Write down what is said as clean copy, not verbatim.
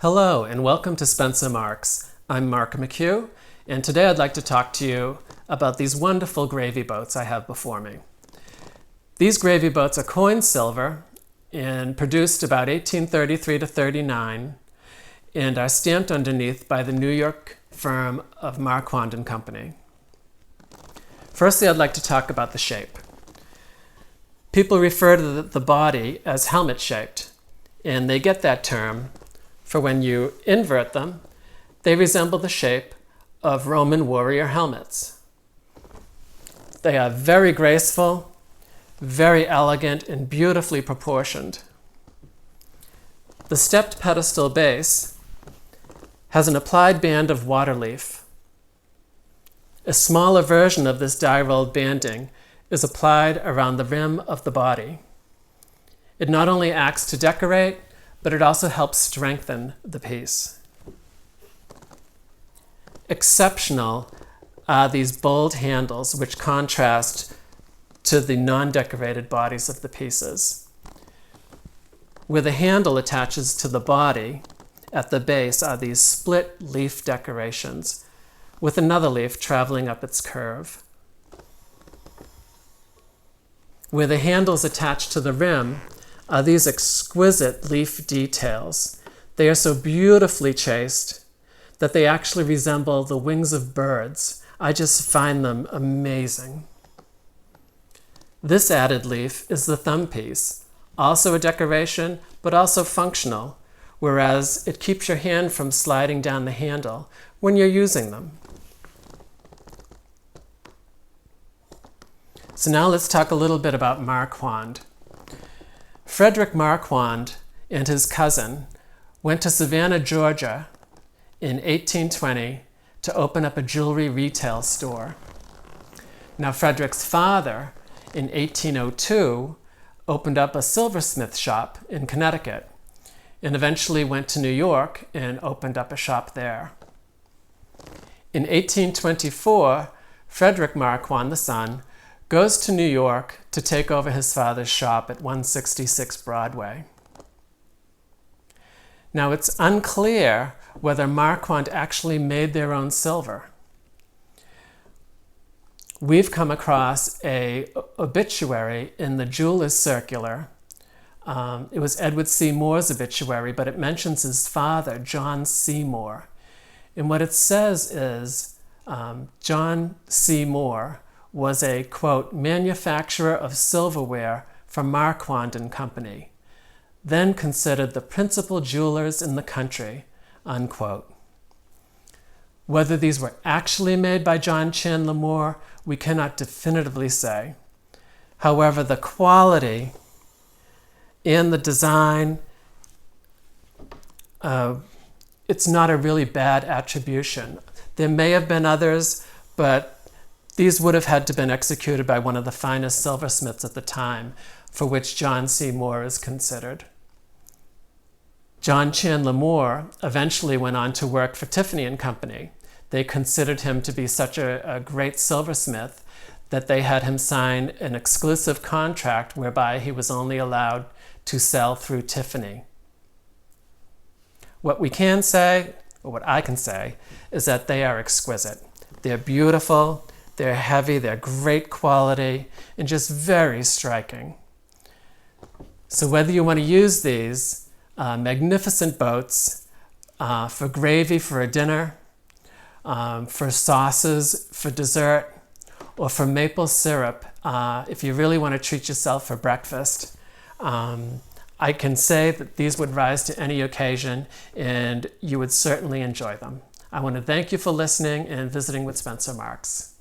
Hello and welcome to Spencer Marks. I'm Marquand Co, and today I'd like to talk to you about these wonderful gravy boats I have before me. These gravy boats are coined silver and produced about 1833 to 39 and are stamped underneath by the New York firm of Marquand Co. Firstly, I'd like to talk about the shape. People refer to the body as helmet-shaped, and they get that term for when you invert them, they resemble the shape of Roman warrior helmets. They are very graceful, very elegant, and beautifully proportioned. The stepped pedestal base has an applied band of water leaf. A smaller version of this die-rolled banding is applied around the rim of the body. It not only acts to decorate, but it also helps strengthen the piece. Exceptional are these bold handles which contrast to the non-decorated bodies of the pieces. Where the handle attaches to the body, at the base are these split leaf decorations with another leaf traveling up its curve. Where the handles attach to the rim are these exquisite leaf details. They are so beautifully chased that they actually resemble the wings of birds. I just find them amazing. This added leaf is the thumb piece, also a decoration, but also functional, whereas it keeps your hand from sliding down the handle when you're using them. So now let's talk a little bit about Marquand. Frederick Marquand and his cousin went to Savannah, Georgia in 1820 to open up a jewelry retail store. Now Frederick's father in 1802 opened up a silversmith shop in Connecticut and eventually went to New York and opened up a shop there. In 1824, Frederick Marquand, the son, goes to New York to take over his father's shop at 166 Broadway. Now it's unclear whether Marquand actually made their own silver. We've come across an obituary in the Jeweler's Circular. It was Edward C. Moore's obituary, but it mentions his father, John C. Moore. And what it says is John C. Moore was a, quote, manufacturer of silverware for Marquand Company, then considered the principal jewelers in the country, unquote. Whether these were actually made by John Chandler Moore, we cannot definitively say. However, the quality and the design, it's not a really bad attribution. There may have been others, but these would have had to have been executed by one of the finest silversmiths at the time, for which John C. Moore is considered. John Chandler Moore eventually went on to work for Tiffany & Company. They considered him to be such a great silversmith that they had him sign an exclusive contract whereby he was only allowed to sell through Tiffany. What we can say, or what I can say, is that they are exquisite. They're beautiful. They're heavy, they're great quality, and just very striking. So whether you want to use these magnificent boats for gravy for a dinner, for sauces for dessert, or for maple syrup, if you really want to treat yourself for breakfast, I can say that these would rise to any occasion, and you would certainly enjoy them. I want to thank you for listening and visiting with Spencer Marks.